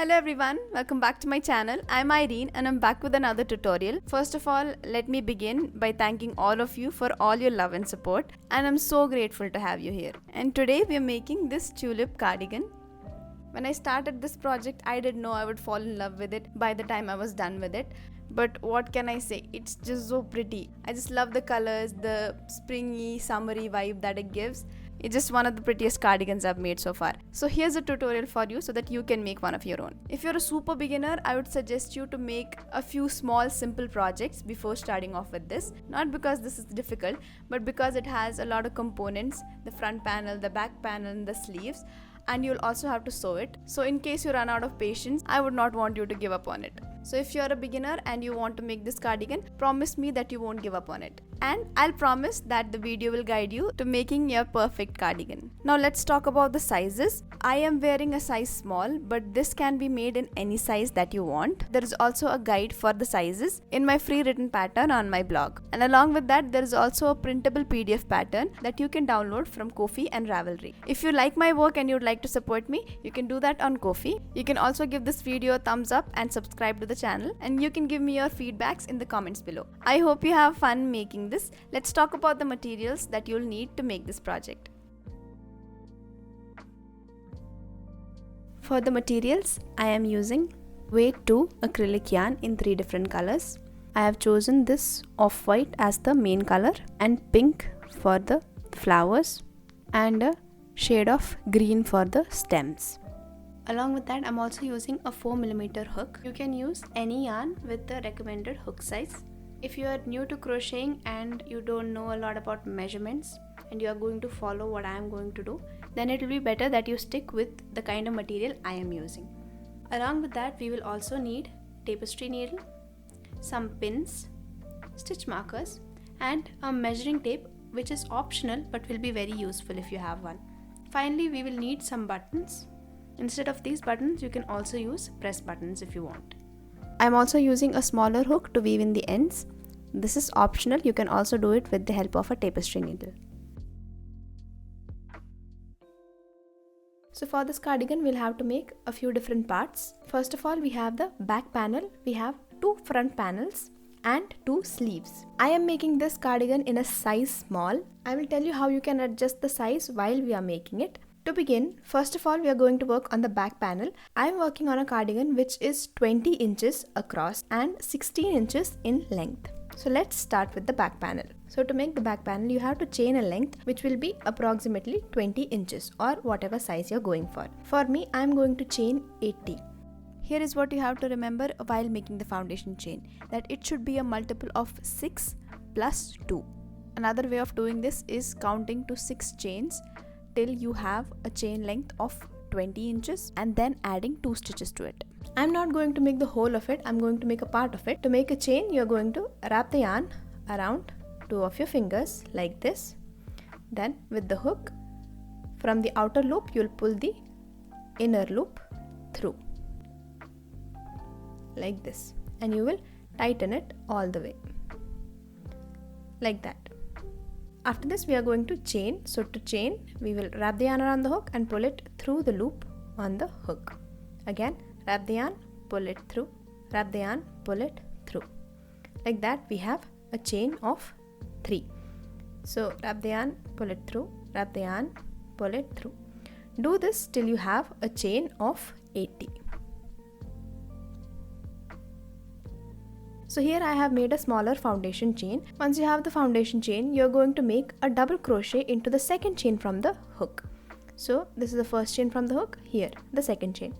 Hello everyone, welcome back to my channel. I'm Irene and I'm back with another tutorial. First of all, let me begin by thanking all of you for all your love and support, and I'm so grateful to have you here. And today we are making this tulip cardigan. When I started this project, I didn't know I would fall in love with it by the time I was done with it. But what can I say, it's just so pretty. I just love the colors, the springy, summery vibe that it gives. It's just one of the prettiest cardigans I've made so far. So here's a tutorial for you so that you can make one of your own. If you're a super beginner, I would suggest you to make a few small simple projects before starting off with this. Not because this is difficult, but because it has a lot of components, the front panel, the back panel, and the sleeves. And you'll also have to sew it. So in case you run out of patience, I would not want you to give up on it. So if you're a beginner and you want to make this cardigan, promise me that you won't give up on it. And I'll promise that the video will guide you to making your perfect cardigan. Now let's talk about the sizes. I am wearing a size small, but this can be made in any size that you want. There is also a guide for the sizes in my free written pattern on my blog. And along with that, there is also a printable PDF pattern that you can download from Ko-fi and Ravelry. If you like my work and you'd like to support me, you can do that on Ko-fi. You can also give this video a thumbs up and subscribe to the channel, and you can give me your feedbacks in the comments below. I hope you have fun making this. Let's talk about the materials that you'll need to make this project. For the materials, I am using weight 2 acrylic yarn in 3 different colors. I have chosen this off-white as the main color and pink for the flowers and a shade of green for the stems. Along with that, I'm also using a 4mm hook. You can use any yarn with the recommended hook size. If you are new to crocheting and you don't know a lot about measurements and you are going to follow what I am going to do, then it will be better that you stick with the kind of material I am using. Along with that, we will also need tapestry needle, some pins, stitch markers, and a measuring tape, which is optional but will be very useful if you have one. Finally, we will need some buttons. Instead of these buttons, you can also use press buttons if you want. I'm also using a smaller hook to weave in the ends. This is optional, you can also do it with the help of a tapestry needle. So for this cardigan, we'll have to make a few different parts. First of all, we have the back panel, we have 2 front panels and 2 sleeves. I am making this cardigan in a size small. I will tell you how you can adjust the size while we are making it. To begin, first of all, we are going to work on the back panel. I am working on a cardigan which is 20 inches across and 16 inches in length. So let's start with the back panel. So to make the back panel, you have to chain a length which will be approximately 20 inches or whatever size you're going for. For me, I'm going to chain 80. Here is what you have to remember while making the foundation chain, that it should be a multiple of 6 plus 2. Another way of doing this is counting to 6 chains till you have a chain length of 20 inches and then adding 2 stitches to it. I'm not going to make the whole of it, I'm going to make a part of it. To make a chain, you're going to wrap the yarn around 2 of your fingers like this. Then with the hook, from the outer loop, you'll pull the inner loop through like this, and you will tighten it all the way like that. After this, we are going to chain. So to chain, we will wrap the yarn around the hook and pull it through the loop on the hook. Again, wrap the yarn, pull it through, wrap the yarn, pull it through. Like that, we have a chain of 3. So wrap the yarn, pull it through, wrap the yarn, pull it through. Do this till you have a chain of 80. So here I have made a smaller foundation chain. Once you have the foundation chain, you're going to make a double crochet into the second chain from the hook. So this is the first chain from the hook, here the second chain.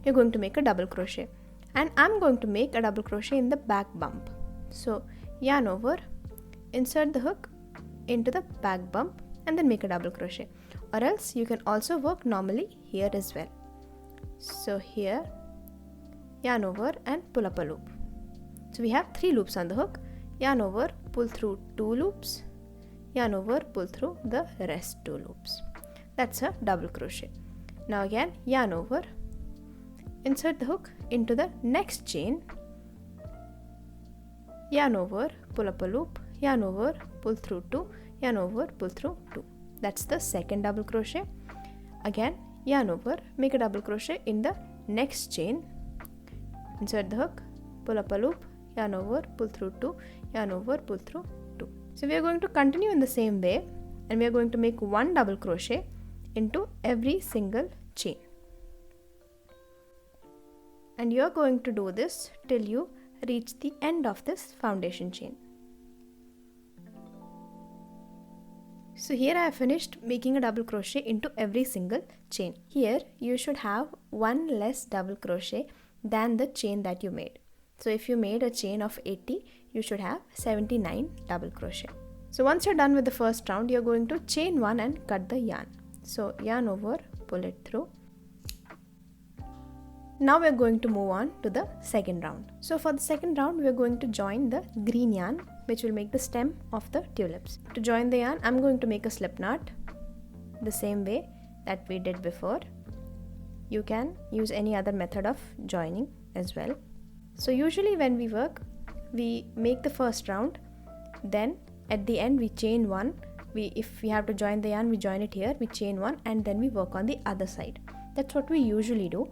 You're going to make a double crochet, and I'm going to make a double crochet in the back bump. So yarn over, insert the hook into the back bump and then make a double crochet, or else you can also work normally here as well. So here, yarn over and pull up a loop. So we have 3 loops on the hook. Yarn over, pull through 2 loops, yarn over, pull through the rest 2 loops. That's a double crochet. Now again, yarn over, insert the hook into the next chain, yarn over, pull up a loop, yarn over, pull through 2, yarn over, pull through 2. That's the second double crochet. Again, yarn over, make a double crochet in the next chain, insert the hook, pull up a loop, yarn over, pull through 2, yarn over, pull through 2. So we are going to continue in the same way, and we are going to make 1 double crochet into every single chain. And you are going to do this till you reach the end of this foundation chain. So here I have finished making a double crochet into every single chain. Here you should have 1 less double crochet than the chain that you made. So if you made a chain of 80, you should have 79 double crochet. So once you're done with the first round, you're going to chain 1 and cut the yarn. So yarn over, pull it through. Now we're going to move on to the second round. So for the second round, we're going to join the green yarn, which will make the stem of the tulips. To join the yarn, I'm going to make a slip knot the same way that we did before. You can use any other method of joining as well. So usually when we work, we make the first round, then at the end we chain 1. If we have to join the yarn, we join it here, we chain 1, and then we work on the other side. That's what we usually do.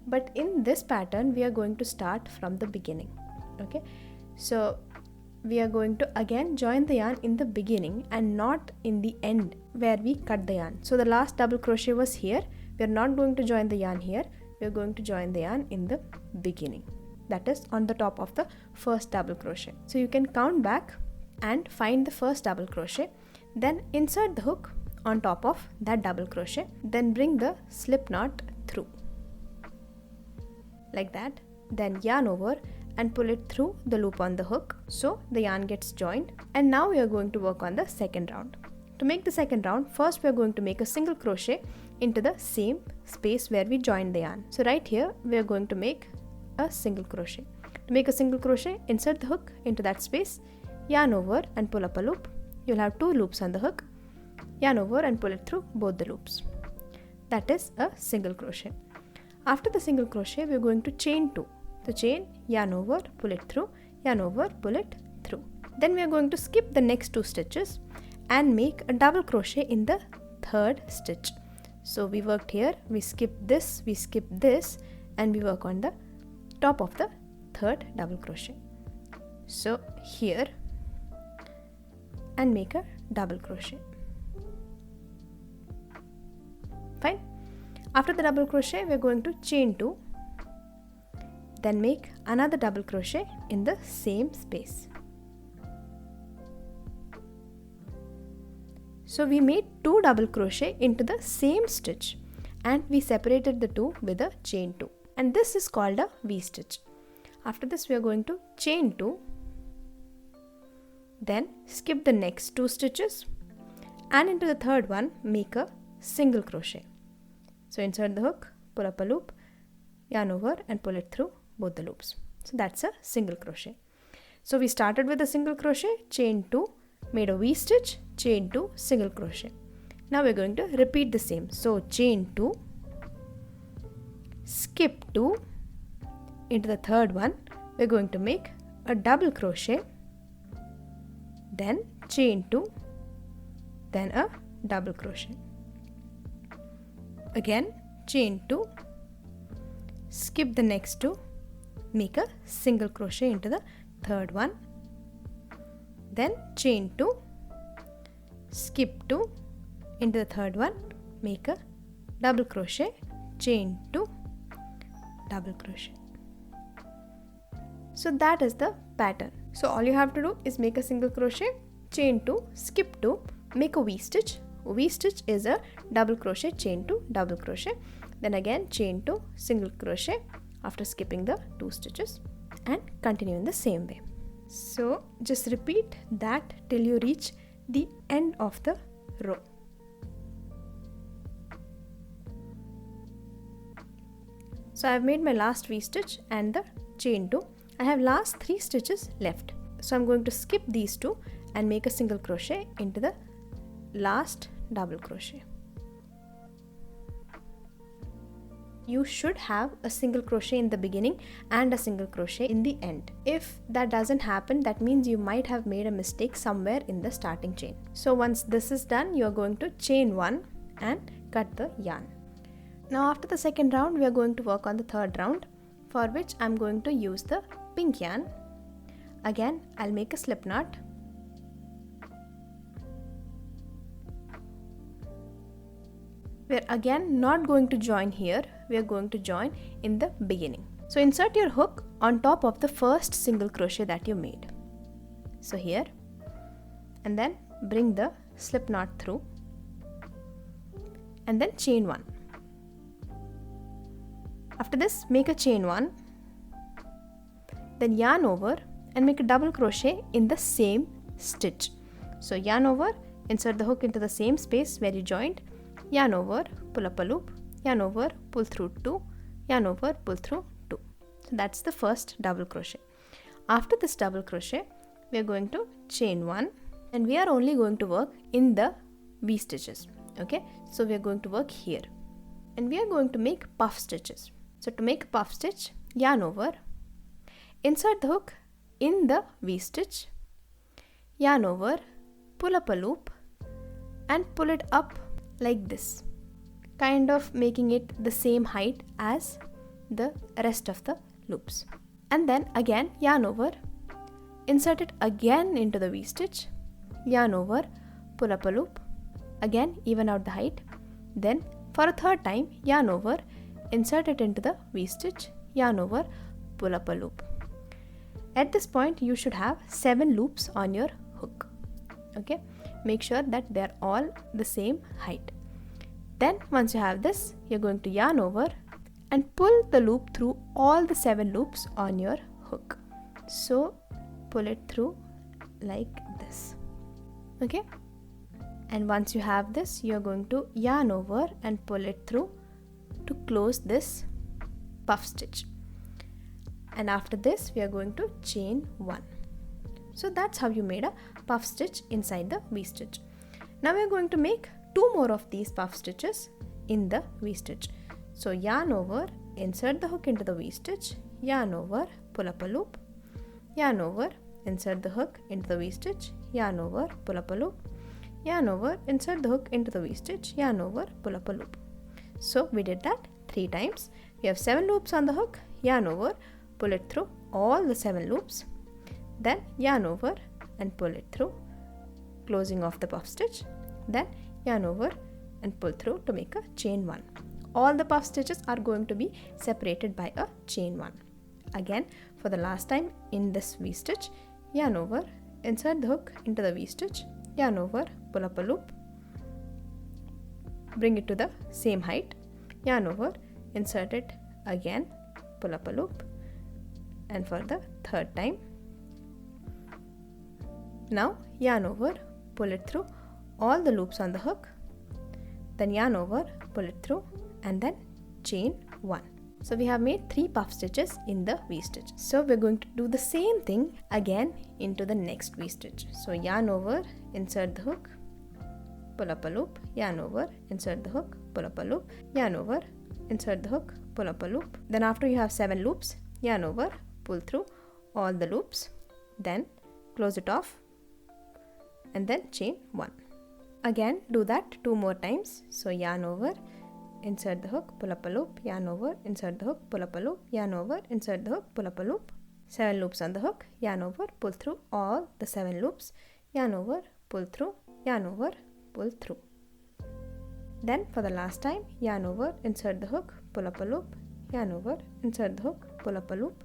But in this pattern, we are going to start from the beginning. Okay, so we are going to again join the yarn in the beginning and not in the end where we cut the yarn. So the last double crochet was here. We are not going to join the yarn here. We are going to join the yarn in the beginning, that is on the top of the first double crochet. So you can count back and find the first double crochet, then insert the hook on top of that double crochet, then bring the slip knot through like that, then yarn over and pull it through the loop on the hook so the yarn gets joined. And now we are going to work on the second round. To make the second round, first we are going to make a single crochet into the same space where we joined the yarn. So right here we are going to make a single crochet. To make a single crochet, insert the hook into that space, yarn over and pull up a loop. You'll have 2 loops on the hook, yarn over and pull it through both the loops. That is a single crochet. After the single crochet, we are going to chain 2. So chain, yarn over, pull it through, yarn over, pull it through. Then we are going to skip the next 2 stitches and make a double crochet in the third stitch. So we worked here, we skip this, and we work on the top of the third double crochet. So here, and make a double crochet. Fine. After the double crochet, we are going to chain 2, then make another double crochet in the same space. So we made 2 double crochet into the same stitch and we separated the 2 with a chain 2, and this is called a V-stitch. After this, we are going to chain 2, then skip the next 2 stitches and into the third one make a single crochet. So insert the hook, pull up a loop, yarn over and pull it through both the loops. So that's a single crochet. So we started with a single crochet, chain 2, made a V-stitch, chain 2, single crochet. Now we're going to repeat the same. So chain 2, skip 2, into the third one we're going to make a double crochet, then chain 2, then a double crochet. Again chain 2, skip the next 2, make a single crochet into the third one, then chain 2, skip 2, into the third one, make a double crochet, chain 2, double crochet. So that is the pattern. So all you have to do is make a single crochet, chain 2, skip 2, make a V-stitch. V-stitch is a double crochet, chain 2, double crochet, then again chain 2, single crochet after skipping the 2 stitches, and continue in the same way. So just repeat that till you reach the end of the row. So I have made my last V-stitch and the chain 2. I have last 3 stitches left. So I'm going to skip these 2 and make a single crochet into the last double crochet. You should have a single crochet in the beginning and a single crochet in the end. If that doesn't happen, that means you might have made a mistake somewhere in the starting chain. So once this is done, you are going to chain 1 and cut the yarn. Now after the second round, we are going to work on the third round. for which I'm going to use the pink yarn. Again, I'll make a slip knot. We're again not going to join here, we're going to join in the beginning. So insert your hook on top of the first single crochet that you made. So here, and then bring the slip knot through and then chain 1. After this, make a chain 1, then yarn over and make a double crochet in the same stitch. So yarn over, insert the hook into the same space where you joined, yarn over, pull up a loop, yarn over, pull through 2, yarn over, pull through 2. So that's the first double crochet. After this double crochet, we are going to chain 1 and we are only going to work in the V stitches. Okay, so we are going to work here and we are going to make puff stitches. So to make a puff stitch, yarn over, insert the hook in the V stitch, yarn over, pull up a loop and pull it up like this, kind of making it the same height as the rest of the loops. And then again yarn over, insert it again into the V stitch, yarn over, pull up a loop, again even out the height, then for a third time yarn over, insert it into the V stitch, yarn over, pull up a loop. At this point you should have 7 loops on your hook. Okay, make sure that they are all the same height. Then once you have this, you're going to yarn over and pull the loop through all the 7 loops on your hook. So pull it through like this. Okay, and once you have this, you're going to yarn over and pull it through to close this puff stitch. And after this, we are going to chain 1. So that's how you made a puff stitch inside the V stitch. Now we are going to make 2 more of these puff stitches in the V stitch. So yarn over, insert the hook into the V stitch, yarn over, pull up a loop, yarn over, insert the hook into the V stitch, yarn over, pull up a loop, yarn over, insert the hook into the V stitch, yarn over, pull up a loop. So we did that 3 times. We have 7 loops on the hook, yarn over, pull it through all the 7 loops, then yarn over and pull it through, closing off the puff stitch, then yarn over and pull through to make a chain 1. All the puff stitches are going to be separated by a chain 1. Again, for the last time in this V stitch, yarn over, insert the hook into the V stitch, yarn over, pull up a loop, bring it to the same height, yarn over, insert it again, pull up a loop, and for the third time, now yarn over, pull it through all the loops on the hook, then yarn over, pull it through, and then chain 1. So we have made 3 puff stitches in the V stitch. So we're going to do the same thing again into the next V stitch. So yarn over, insert the hook, pull up a loop, yarn over, insert the hook, pull up a loop, yarn over, insert the hook, pull up a loop. Then after you have 7 loops, yarn over, pull through all the loops, then close it off and then chain 1. Again do that 2 more times. So yarn over, insert the hook, pull up a loop, yarn over, insert the hook, pull up a loop, yarn over, insert the hook, pull up a loop. 7 loops on the hook, yarn over, pull through all the 7 loops, yarn over, pull through, yarn over, pull through. Then for the last time, yarn over, insert the hook, pull up a loop, yarn over, insert the hook, pull up a loop,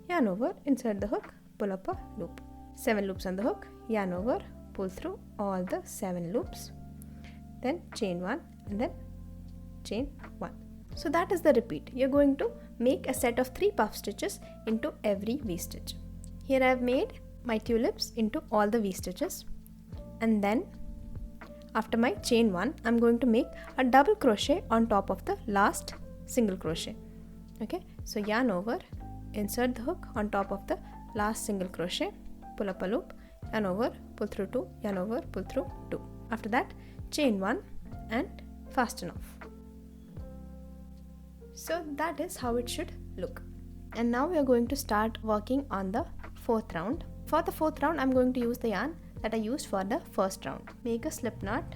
yarn over, insert the hook, pull up a loop. 7 loops on the hook, yarn over, pull through all the 7 loops, then chain 1 and then chain 1. So that is the repeat. You're going to make a set of 3 puff stitches into every V stitch. Here I have made my tulips into all the V stitches, and then after my chain 1, I'm going to make a double crochet on top of the last single crochet. Okay, so yarn over, insert the hook on top of the last single crochet, pull up a loop, yarn over, pull through 2, yarn over, pull through 2. After that, chain 1 and fasten off. So that is how it should look. And now we are going to start working on the 4th round. For the 4th round, I'm going to use the yarn that I used for the first round. Make a slip knot.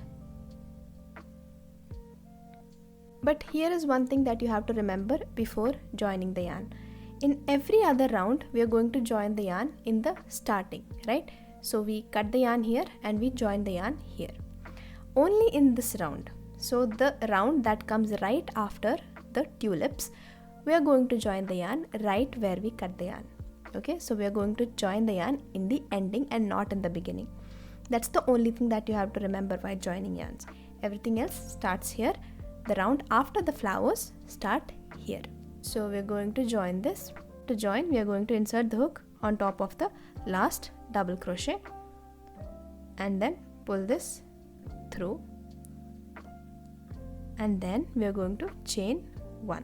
But here is one thing that you have to remember before joining the yarn. In every other round, we are going to join the yarn in the starting, right? So we cut the yarn here and we join the yarn here. Only in this round, so the round that comes right after the tulips, we are going to join the yarn right where we cut the yarn. Okay, so we are going to join the yarn in the ending and not in the beginning. That's the only thing that you have to remember while joining yarns. Everything else starts here. The round after the flowers start here. So we are going to join this. To join, we are going to insert the hook on top of the last double crochet and then pull this through, and then we are going to chain 1.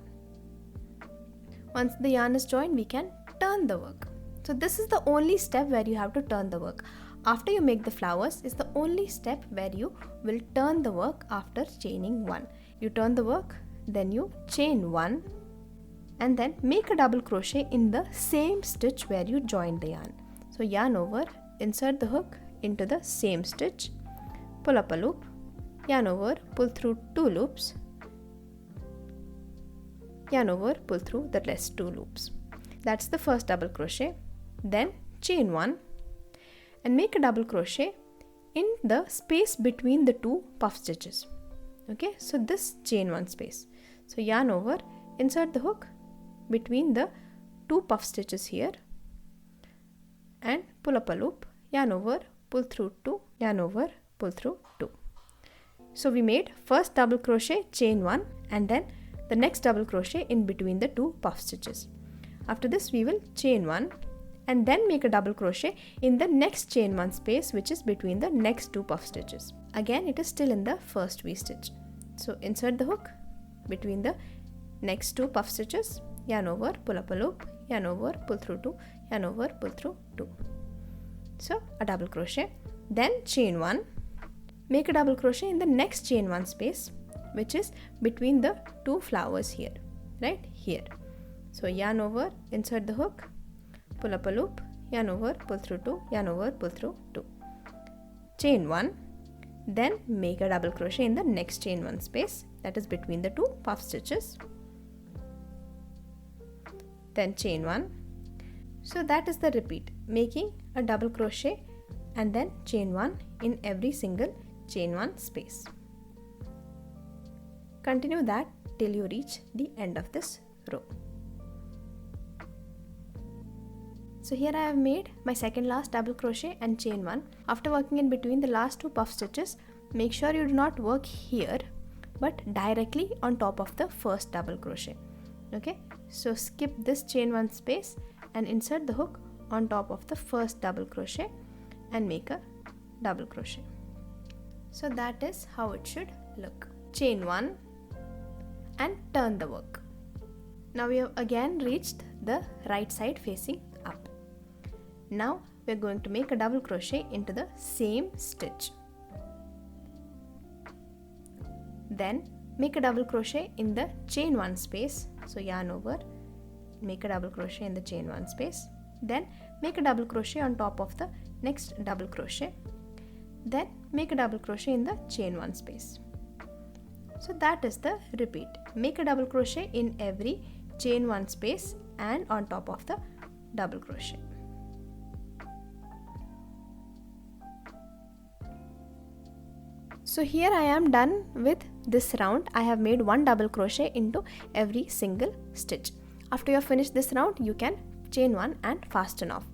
Once the yarn is joined, we can turn the work. So this is the only step where you have to turn the work. After you make the flowers is the only step where you will turn the work after chaining 1. You turn the work, then you chain 1 and then make a double crochet in the same stitch where you joined the yarn. So yarn over, insert the hook into the same stitch, pull up a loop, yarn over, pull through 2 loops, yarn over, pull through the rest 2 loops. That's the first double crochet. Then chain 1 and make a double crochet in the space between the 2 puff stitches. Okay, so this chain 1 space. So yarn over, insert the hook between the 2 puff stitches here and pull up a loop, yarn over, pull through 2, yarn over, pull through 2. So we made first double crochet, chain 1 and then the next double crochet in between the 2 puff stitches. After this we will chain 1 and then make a double crochet in the next chain 1 space, which is between the next 2 puff stitches. Again, it is still in the first V stitch. So insert the hook between the next 2 puff stitches, yarn over, pull up a loop, yarn over, pull through 2, yarn over, pull through 2. So a double crochet, then chain 1, make a double crochet in the next chain 1 space, which is between the 2 flowers here, right here. So yarn over, insert the hook, pull up a loop, yarn over, pull through 2, yarn over, pull through 2. Chain 1, then make a double crochet in the next chain 1 space, that is between the 2 puff stitches. Then chain 1. So that is the repeat, making a double crochet and then chain 1 in every single chain 1 space. Continue that till you reach the end of this row. So here I have made my second last double crochet and chain 1. After working in between the last 2 puff stitches, make sure you do not work here but directly on top of the first double crochet. Okay, so skip this chain 1 space and insert the hook on top of the first double crochet and make a double crochet. So that is how it should look. Chain 1 and turn the work. Now we have again reached the right side facing up. Now we are going to make a double crochet into the same stitch. Then make a double crochet in the chain 1 space. So yarn over, make a double crochet in the chain 1 space. Then make a double crochet on top of the next double crochet. Then make a double crochet in the chain 1 space. So that is the repeat. Make a double crochet in every chain 1 space and on top of the double crochet. So here I am done with this round. I have made 1 double crochet into every single stitch. After you have finished this round, you can chain 1 and fasten off.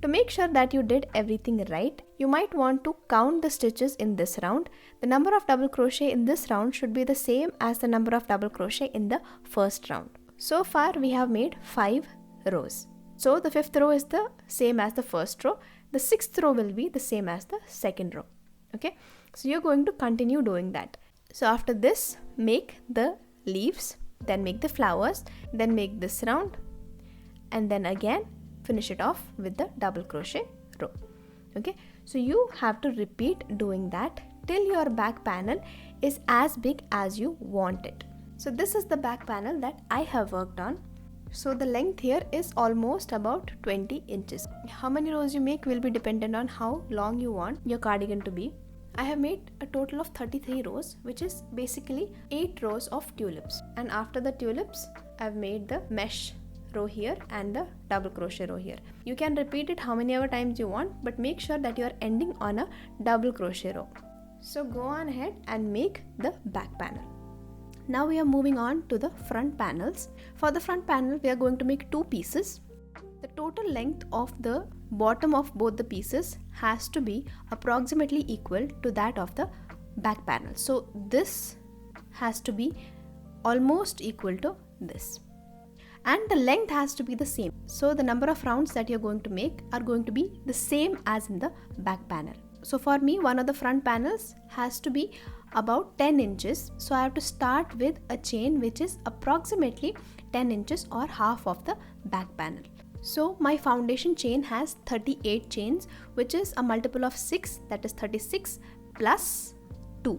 To make sure that you did everything right, you might want to count the stitches in this round. The number of double crochet in this round should be the same as the number of double crochet in the first round. So far we have made 5 rows. So the 5th row is the same as the first row. The 6th row will be the same as the second row. Okay, so you're going to continue doing that. So after this, make the leaves, then make the flowers, then make this round, and then again finish it off with the double crochet row. Okay, so you have to repeat doing that till your back panel is as big as you want it. So this is the back panel that I have worked on. So the length here is almost about 20 inches. How many rows you make will be dependent on how long you want your cardigan to be. I have made a total of 33 rows, which is basically 8 rows of tulips. And after the tulips, I've made the mesh row here and the double crochet row here. You can repeat it how many ever times you want, but make sure that you are ending on a double crochet row. So go on ahead and make the back panel. Now we are moving on to the front panels. For the front panel, we are going to make 2 pieces. The total length of the bottom of both the pieces has to be approximately equal to that of the back panel. So this has to be almost equal to this. And the length has to be the same. So the number of rounds that you're going to make are going to be the same as in the back panel. So for me, one of the front panels has to be about 10 inches. So I have to start with a chain which is approximately 10 inches or half of the back panel. So my foundation chain has 38 chains, which is a multiple of 6, that is 36 plus 2.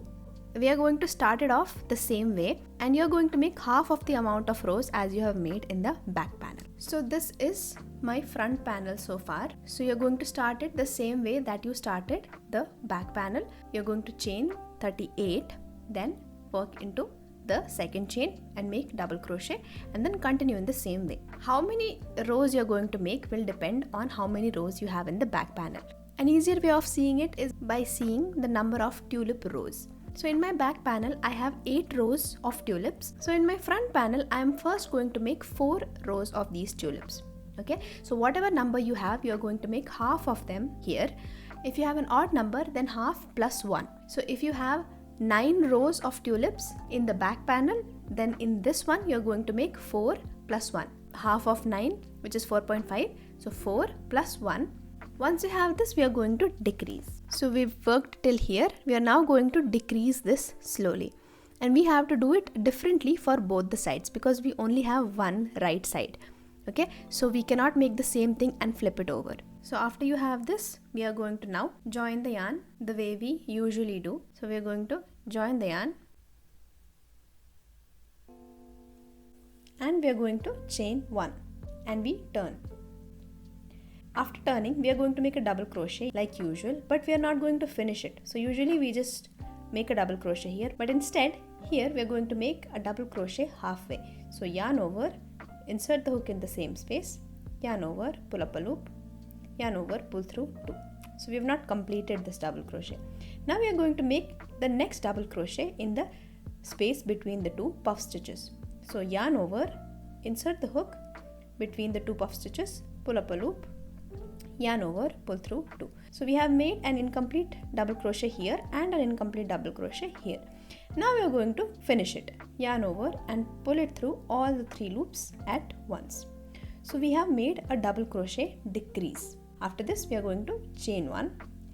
We are going to start it off the same way, and you're going to make half of the amount of rows as you have made in the back panel. So this is my front panel so far. So you're going to start it the same way that you started the back panel. You're going to chain 38, then work into the second chain and make double crochet, and then continue in the same way. How many rows you're going to make will depend on how many rows you have in the back panel. An easier way of seeing it is by seeing the number of tulip rows. So in my back panel, I have 8 rows of tulips. So in my front panel, I am first going to make 4 rows of these tulips. Okay, so whatever number you have, you are going to make half of them here. If you have an odd number, then half plus 1. So if you have 9 rows of tulips in the back panel, then in this one, you're going to make 4 plus 1. Half of 9, which is 4.5. So 4 plus 1. Once you have this, we are going to decrease. So we've worked till here. We are now going to decrease this slowly. And we have to do it differently for both the sides because we only have one right side. Okay, so we cannot make the same thing and flip it over. So after you have this, we are going to now join the yarn the way we usually do. So we are going to join the yarn. And we are going to chain 1 and we turn. After turning, we are going to make a double crochet like usual, but we are not going to finish it. So usually we just make a double crochet here, but instead here we are going to make a double crochet halfway. So yarn over, insert the hook in the same space, yarn over, pull up a loop, yarn over, pull through 2. So we have not completed this double crochet. Now we are going to make the next double crochet in the space between the 2 puff stitches. So yarn over, insert the hook between the 2 puff stitches, pull up a loop, yarn over, pull through 2. So we have made an incomplete double crochet here and an incomplete double crochet here. Now we are going to finish it. Yarn over and pull it through all the 3 loops at once. So we have made a double crochet decrease. After this, we are going to chain 1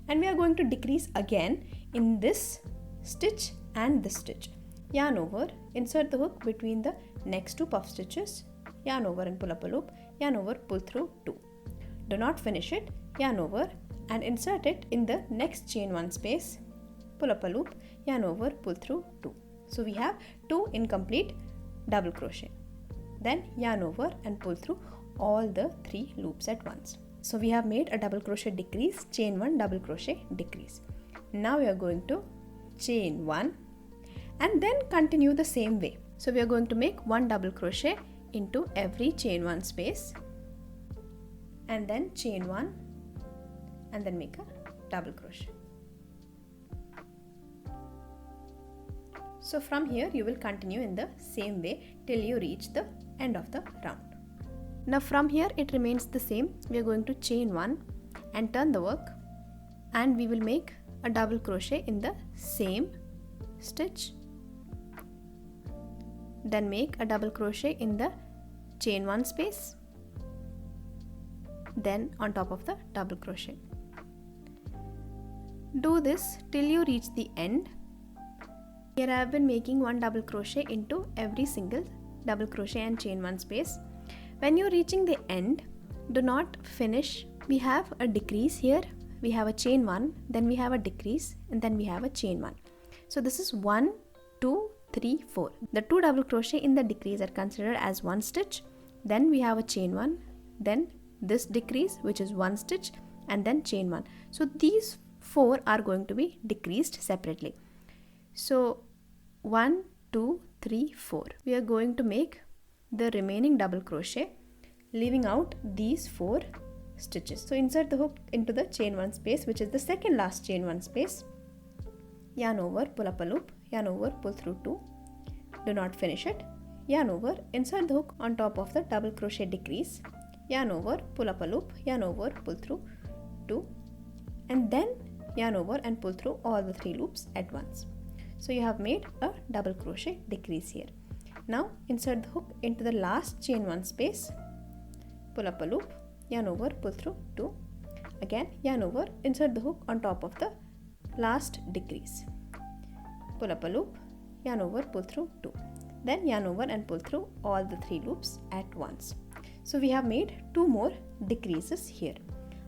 and we are going to decrease again in this stitch and this stitch. Yarn over, insert the hook between the next 2 puff stitches, yarn over and pull up a loop, yarn over, pull through 2. Do not finish it, yarn over and insert it in the next chain 1 space, pull up a loop, yarn over, pull through 2. So we have 2 incomplete double crochet. Then yarn over and pull through all the 3 loops at once. So we have made a double crochet decrease, chain 1, double crochet decrease. Now we are going to chain 1 and then continue the same way. So we are going to make 1 double crochet into every chain 1 space and then chain 1 and then make a double crochet. So from here you will continue in the same way till you reach the end of the round. Now from here it remains the same. We are going to chain 1 and turn the work and we will make a double crochet in the same stitch. Then make a double crochet in the chain 1 space, then on top of the double crochet. Do this till you reach the end. Here I have been making 1 double crochet into every single double crochet and chain 1 space. When you're reaching the end, do not finish. We have a decrease here, we have a chain 1, then we have a decrease and then we have a chain 1. So this is 1, 2, 3, 4. The 2 double crochet in the decrease are considered as 1 stitch. Then we have a chain 1, then this decrease which is 1 stitch and then chain 1. So these 4 are going to be decreased separately. So 1, 2, 3, 4. We are going to make the remaining double crochet leaving out these 4 stitches. So insert the hook into the chain 1 space, which is the second last chain 1 space, yarn over, pull up a loop, yarn over, pull through 2, do not finish it, yarn over, insert the hook on top of the double crochet decrease, yarn over, pull up a loop, yarn over, pull through 2, and then yarn over and pull through all the 3 loops at once. So you have made a double crochet decrease here. Now insert the hook into the last chain 1 space, pull up a loop, yarn over, pull through 2, again yarn over, insert the hook on top of the last decrease, pull up a loop, yarn over, pull through 2, then yarn over and pull through all the 3 loops at once. So we have made 2 more decreases here.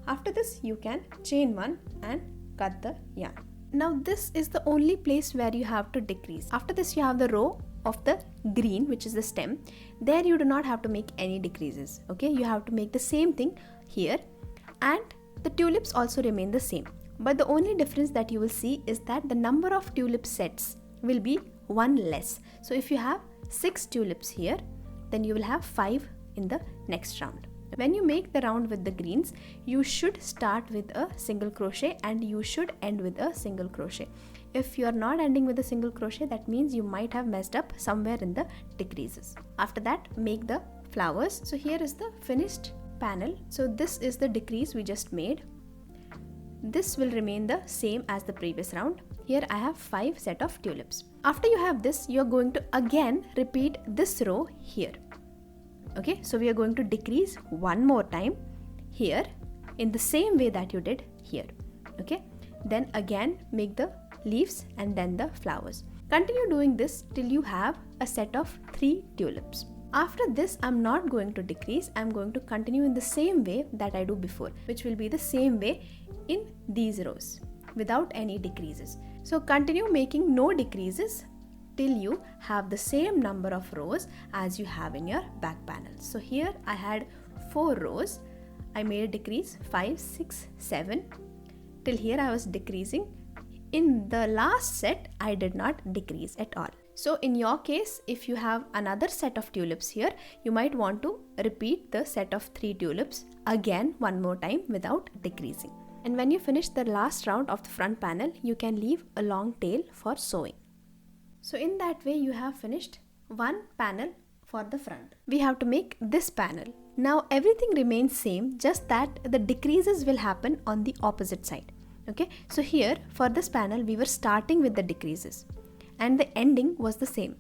After this you can chain 1 and cut the yarn. Now this is the only place where you have to decrease. After this you have the row of the green, which is the stem. There you do not have to make any decreases. Okay, you have to make the same thing here, and the tulips also remain the same. But the only difference that you will see is that the number of tulip sets will be 1 less. So if you have 6 tulips here, then you will have 5 in the next round. When you make the round with the greens, you should start with a single crochet and you should end with a single crochet. If you are not ending with a single crochet, that means you might have messed up somewhere in the decreases. After that, make the flowers. So here is the finished panel. So this is the decrease we just made. This will remain the same as the previous round. Here I have 5 set of tulips. After you have this, you are going to again repeat this row here. Okay, so we are going to decrease one more time here in the same way that you did here. Okay, then again make the leaves and then the flowers. Continue doing this till you have a set of 3 tulips. After this, I'm not going to decrease. I'm going to continue in the same way that I do before, which will be the same way in these rows without any decreases. So continue making no decreases till you have the same number of rows as you have in your back panel. So here I had 4 rows. I made a decrease 5, 6, 7. Till here I was decreasing. In the last set, I did not decrease at all. So in your case, if you have another set of tulips here, you might want to repeat the set of 3 tulips again one more time without decreasing. And when you finish the last round of the front panel, you can leave a long tail for sewing. So in that way, you have finished one panel for the front. We have to make this panel. Now everything remains same, just that the decreases will happen on the opposite side. Okay, so here for this panel, we were starting with the decreases and the ending was the same.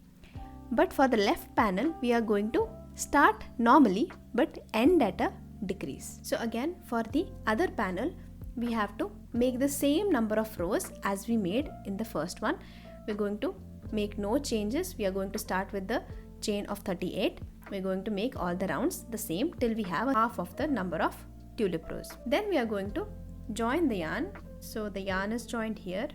But for the left panel, we are going to start normally but end at a decrease. So again, for the other panel, we have to make the same number of rows as we made in the first one. We're going to make no changes. We are going to start with the chain of 38. We're going to make all the rounds the same till we have half of the number of tulip rows. Then we are going to join the yarn. So the yarn is joined here.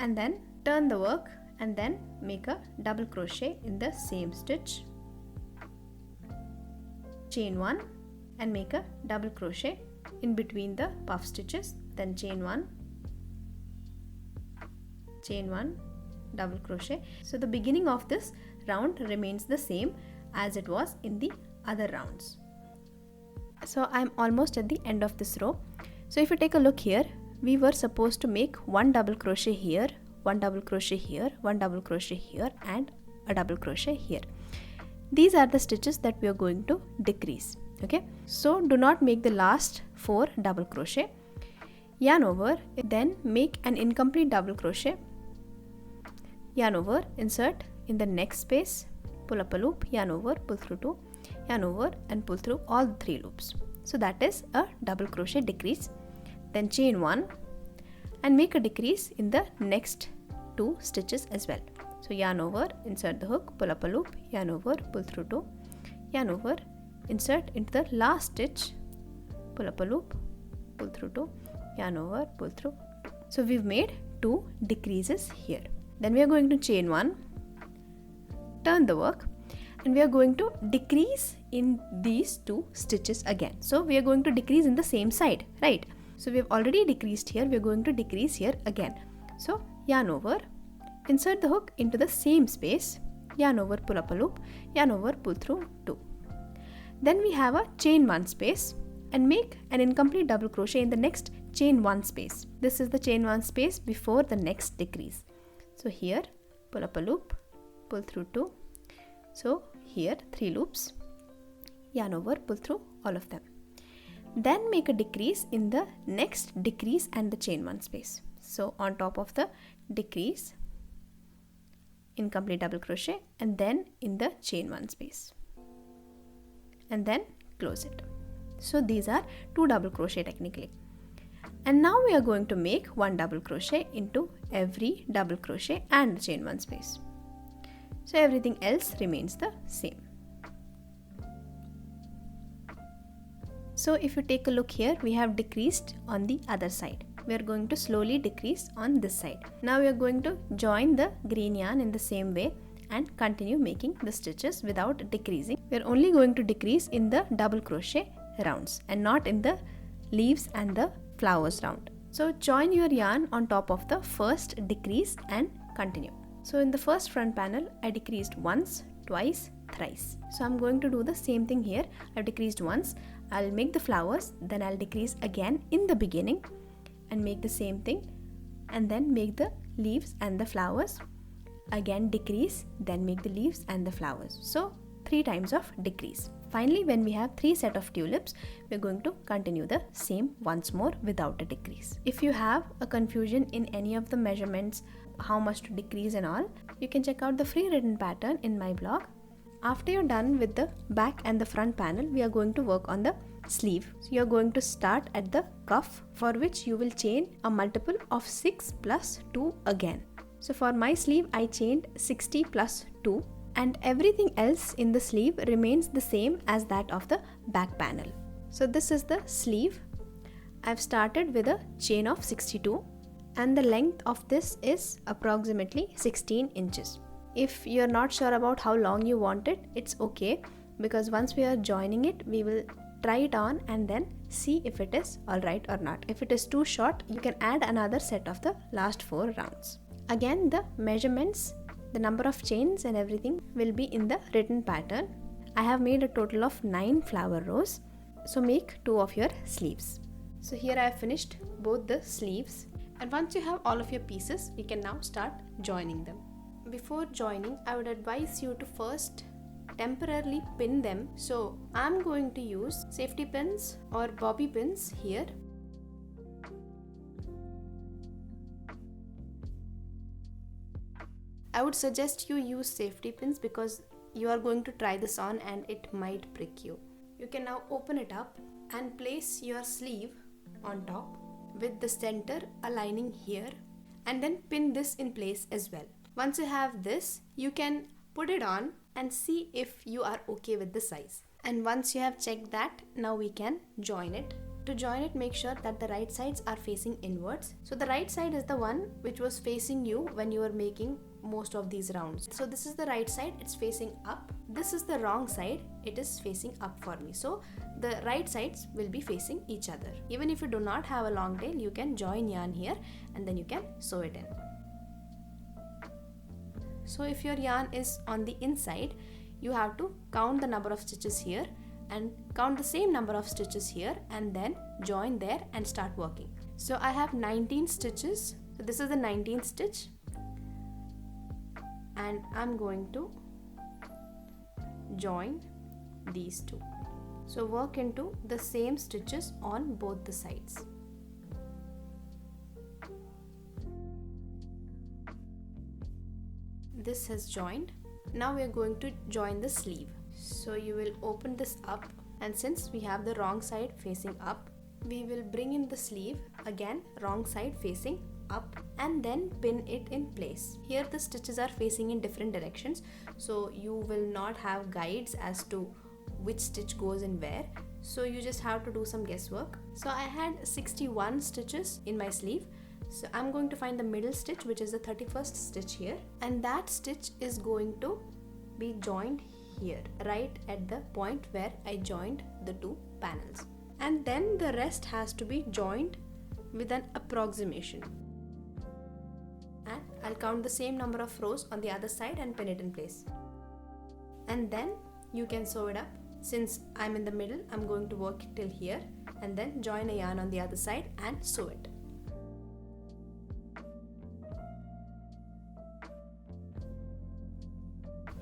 And then turn the work and then make a double crochet in the same stitch. Chain 1 and make a double crochet in between the puff stitches. Then chain 1, chain 1, double crochet. So the beginning of this round remains the same as it was in the other rounds. So I'm almost at the end of this row. So if you take a look here, we were supposed to make one double crochet here, one double crochet here, one double crochet here, and a double crochet here. These are the stitches that we are going to decrease. Okay, so do not make the last 4 double crochet. Yarn over, then make an incomplete double crochet. Yarn over, insert in the next space, pull up a loop, yarn over, pull through 2, yarn over and pull through all 3 loops. So that is a double crochet decrease. Then chain 1 and make a decrease in the next 2 stitches as well. So yarn over, insert the hook, pull up a loop, yarn over, pull through 2, yarn over, insert into the last stitch, pull up a loop, pull through 2, yarn over, pull through 2. So we've made 2 decreases here. Then we are going to chain 1, turn the work, and we are going to decrease in these 2 stitches again. So we are going to decrease in the same side, right? So we have already decreased here, we are going to decrease here again. So yarn over, insert the hook into the same space, yarn over, pull up a loop, yarn over, pull through 2. Then we have a chain 1 space and make an incomplete double crochet in the next chain 1 space. This is the chain 1 space before the next decrease. So here pull up a loop, pull through 2. So here 3 loops, yarn over, pull through all of them. Then make a decrease in the next decrease and the chain 1 space. So on top of the decrease, incomplete double crochet, and then in the chain 1 space, and then close it. So these are 2 double crochet technically. And now we are going to make 1 double crochet into every double crochet and the chain 1 space. So everything else remains the same. So if you take a look here, we have decreased on the other side. We are going to slowly decrease on this side. Now we are going to join the green yarn in the same way and continue making the stitches without decreasing. We are only going to decrease in the double crochet rounds and not in the leaves and the flowers round. So join your yarn on top of the first decrease and continue. So in the first front panel, I decreased once, twice, thrice. So I'm going to do the same thing here. I've decreased once, I'll make the flowers, then I'll decrease again in the beginning and make the same thing, and then make the leaves and the flowers, again decrease, then make the leaves and the flowers. So 3 times of decrease. Finally, when we have 3 set of tulips, we're going to continue the same once more without a decrease. If you have a confusion in any of the measurements, how much to decrease and all, you can check out the free written pattern in my blog. After you're done with the back and the front panel, we are going to work on the sleeve. So you're going to start at the cuff, for which you will chain a multiple of 6 plus 2 again. So for my sleeve, I chained 60 plus 2, and everything else in the sleeve remains the same as that of the back panel. So this is the sleeve. I've started with a chain of 62, and the length of this is approximately 16 inches. If you're not sure about how long you want it, it's okay, because once we are joining it, we will try it on and then see if it is alright or not. If it is too short, you can add another set of the last 4 rounds. Again, the measurements, the number of chains and everything will be in the written pattern. I have made a total of 9 flower rows. So make 2 of your sleeves. So here I have finished both the sleeves, and once you have all of your pieces, you can now start joining them. Before joining, I would advise you to first temporarily pin them. So I'm going to use safety pins or bobby pins here. I would suggest you use safety pins because you are going to try this on and it might prick you. You can now open it up and place your sleeve on top with the center aligning here, and then pin this in place as well. Once you have this, you can put it on and see if you are okay with the size. And once you have checked that, now we can join it. To join it, make sure that the right sides are facing inwards. So the right side is the one which was facing you when you were making most of these rounds. So this is the right side, it's facing up. This is the wrong side, it is facing up for me. So the right sides will be facing each other. Even if you do not have a long tail, you can join yarn here and then you can sew it in. So if your yarn is on the inside, you have to count the number of stitches here and count the same number of stitches here and then join there and start working. So I have 19 stitches. So this is the 19th stitch, and I'm going to join these two. So work into the same stitches on both the sides. This has joined. Now we are going to join the sleeve. So you will open this up, and since we have the wrong side facing up, we will bring in the sleeve again, wrong side facing up, and then pin it in place. Here the stitches are facing in different directions, so you will not have guides as to which stitch goes in where. So you just have to do some guesswork. So I had 61 stitches in my sleeve. So I'm going to find the middle stitch, which is the 31st stitch here, and that stitch is going to be joined here, right at the point where I joined the 2 panels. And then the rest has to be joined with an approximation. And I'll count the same number of rows on the other side and pin it in place. and then you can sew it up. Since I'm in the middle, I'm going to work till here and then join a yarn on the other side and sew it.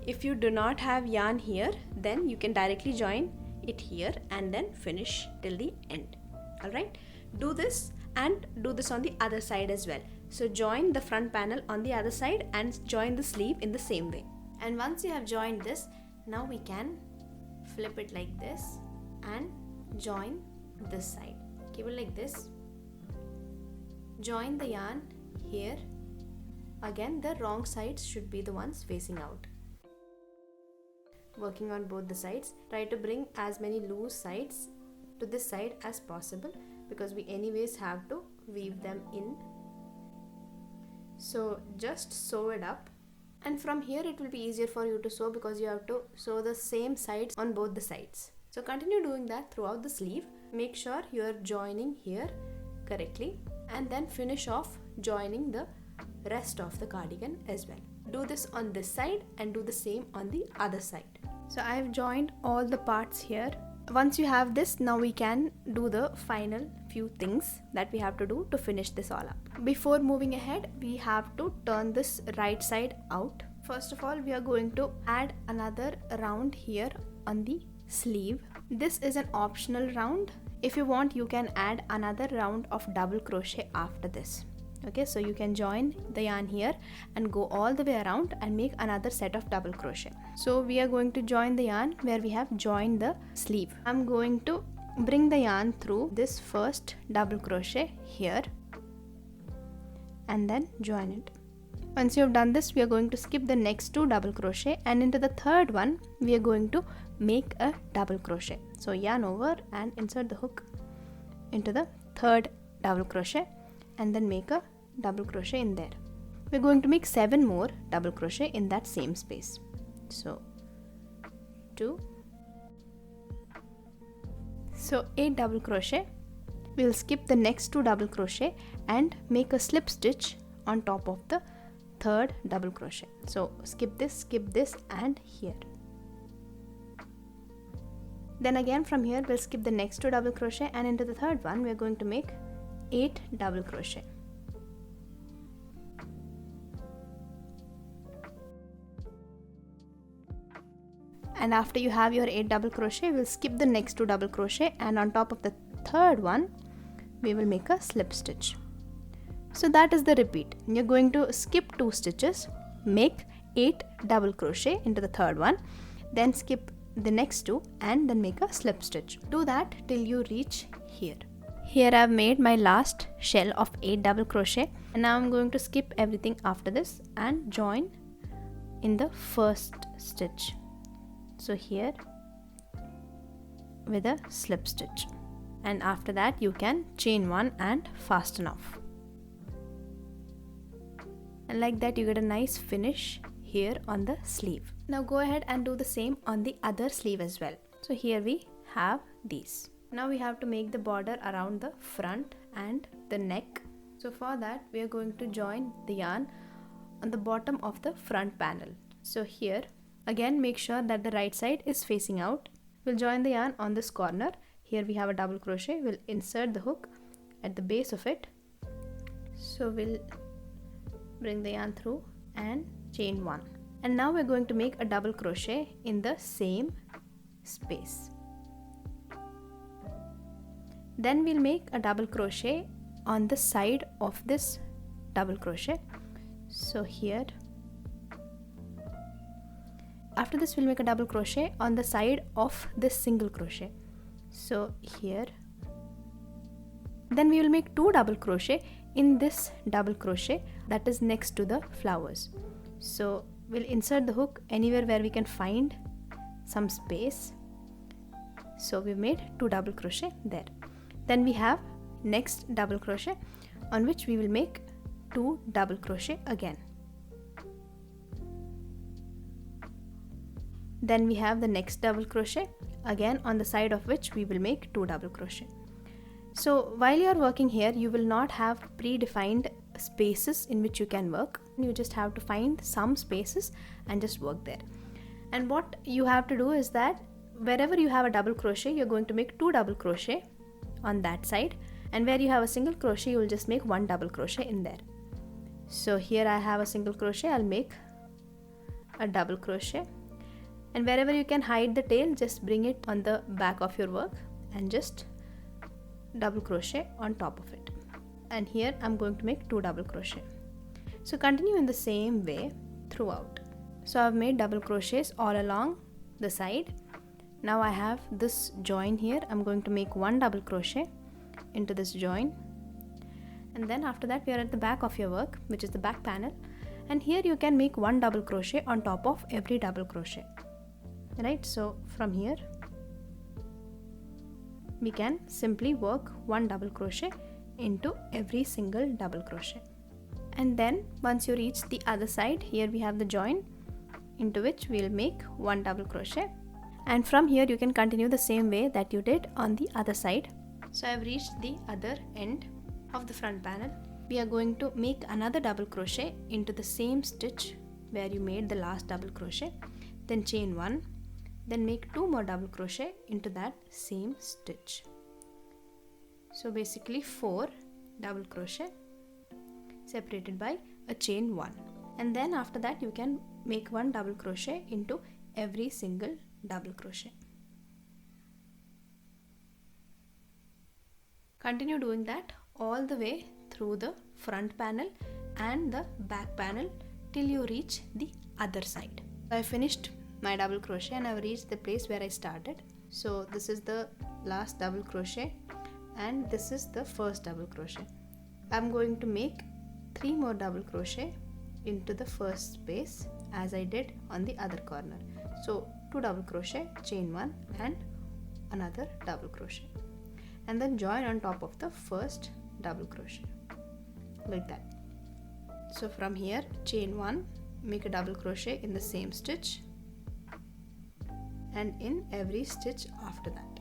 If you do not have yarn here, then you can directly join it here and then finish till the end. Alright, do this and do this on the other side as well. So join the front panel on the other side and join the sleeve in the same way. And once you have joined this, now we can flip it like this and join this side. Keep it like this. Join the yarn here. Again, the wrong sides should be the ones facing out. Working on both the sides, try to bring as many loose sides to this side as possible, because we anyways have to weave them in. So just sew it up, and from here it will be easier for you to sew because you have to sew the same sides on both the sides. So continue doing that throughout the sleeve. Make sure you are joining here correctly and then finish off joining the rest of the cardigan as well. Do this on this side and do the same on the other side. So I have joined all the parts here. Once you have this, now we can do the final few things that we have to do to finish this all up. Before moving ahead, we have to turn this right side out. First of all, we are going to add another round here on the sleeve. This is an optional round. If you want, you can add another round of double crochet after this. Okay, so you can join the yarn here and go all the way around and make another set of double crochet. So we are going to join the yarn where we have joined the sleeve. I'm going to bring the yarn through this first double crochet here and then join it. Once you have done this, we are going to skip the next two double crochet, and into the third one we are going to make a double crochet. So yarn over and insert the hook into the third double crochet and then make a double crochet in there. We're going to make 7 more double crochet in that same space. So 2, so 8 double crochet. We'll skip the next 2 double crochet and make a slip stitch on top of the third double crochet. So skip this and here. Then again from here we'll skip the next 2 double crochet, and into the third one we're going to make 8 double crochet. And after you have your 8 double crochet, we'll skip the next 2 double crochet, and on top of the third one we will make a slip stitch. So that is the repeat. You're going to skip 2 stitches, make 8 double crochet into the third one, then skip the next 2 and then make a slip stitch. Do that till you reach here. Here I've made my last shell of 8 double crochet, and now I'm going to skip everything after this and join in the first stitch. So here with a slip stitch, and after that you can chain 1 and fasten off, and like that you get a nice finish here on the sleeve. Now go ahead and do the same on the other sleeve as well. So here we have these. Now we have to make the border around the front and the neck. So for that we are going to join the yarn on the bottom of the front panel. So here again make sure that the right side is facing out. We'll join the yarn on this corner. Here we have a double crochet. We'll insert the hook at the base of it. So we'll bring the yarn through and chain 1. And now we're going to make a double crochet in the same space. Then we'll make a double crochet on the side of this double crochet. So here, after this we'll make a double crochet on the side of this single crochet. So here, then we will make 2 double crochet in this double crochet that is next to the flowers. So we'll insert the hook anywhere where we can find some space. So we've made 2 double crochet there. Then we have next double crochet on which we will make 2 double crochet again. Then we have the next double crochet again on the side of which we will make 2 double crochet. So while you are working here, you will not have predefined spaces in which you can work. You just have to find some spaces and just work there. And what you have to do is that wherever you have a double crochet, you're going to make 2 double crochet on that side, and where you have a single crochet, you will just make 1 double crochet in there. So here I have a single crochet, I'll make a double crochet, and wherever you can hide the tail, just bring it on the back of your work and just double crochet on top of it. And here I'm going to make 2 double crochet. So continue in the same way throughout. So I've made double crochets all along the side. Now I have this join here. I'm going to make 1 double crochet into this join, and then after that we are at the back of your work, which is the back panel, and here you can make 1 double crochet on top of every double crochet, right? So from here we can simply work 1 double crochet into every single double crochet. And then once you reach the other side, here we have the join into which we'll make 1 double crochet, and from here you can continue the same way that you did on the other side. So I've reached the other end of the front panel. We are going to make another double crochet into the same stitch where you made the last double crochet, then chain 1, then make 2 more double crochet into that same stitch. So basically 4 double crochet separated by a chain 1, and then after that you can make 1 double crochet into every single double crochet. Continue doing that all the way through the front panel and the back panel till you reach the other side. I finished my double crochet and I've reached the place where I started. So this is the last double crochet and this is the first double crochet. I'm going to make 3 more double crochet into the first space as I did on the other corner. So 2 double crochet, chain 1 and another double crochet, and then join on top of the first double crochet like that. So from here, chain 1, make a double crochet in the same stitch and in every stitch after that.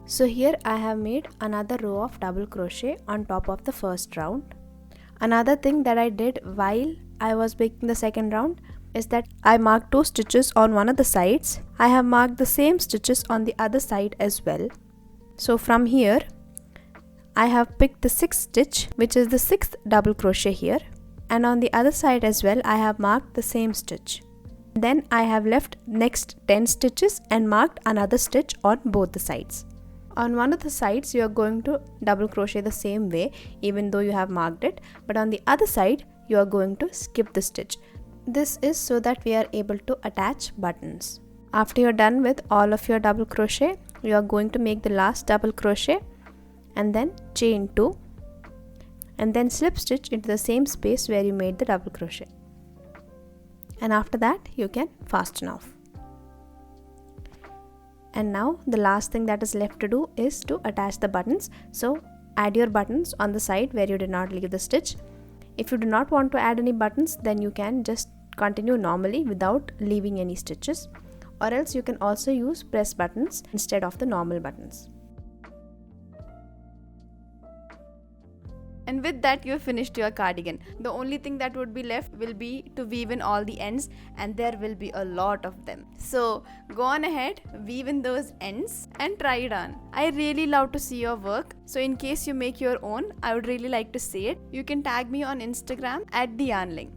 So here I have made another row of double crochet on top of the first round. Another thing that I did while I was making the second round is that I marked 2 stitches on one of the sides. I have marked the same stitches on the other side as well. So from here I have picked the 6th stitch, which is the 6th double crochet here, and on the other side as well I have marked the same stitch. Then I have left next 10 stitches and marked another stitch on both the sides. On one of the sides you are going to double crochet the same way even though you have marked it, but on the other side you are going to skip the stitch. This is so that we are able to attach buttons. After you're done with all of your double crochet, you are going to make the last double crochet and then chain 2 and then slip stitch into the same space where you made the double crochet, and after that you can fasten off. And now the last thing that is left to do is to attach the buttons. So add your buttons on the side where you did not leave the stitch. If you do not want to add any buttons, then you can just continue normally without leaving any stitches, or else you can also use press buttons instead of the normal buttons. And with that you have finished your cardigan. The only thing that would be left will be to weave in all the ends, and there will be a lot of them. So go on ahead, weave in those ends and try it on. I really love to see your work. So in case you make your own, I would really like to see it. You can tag me on Instagram at @theyarnling.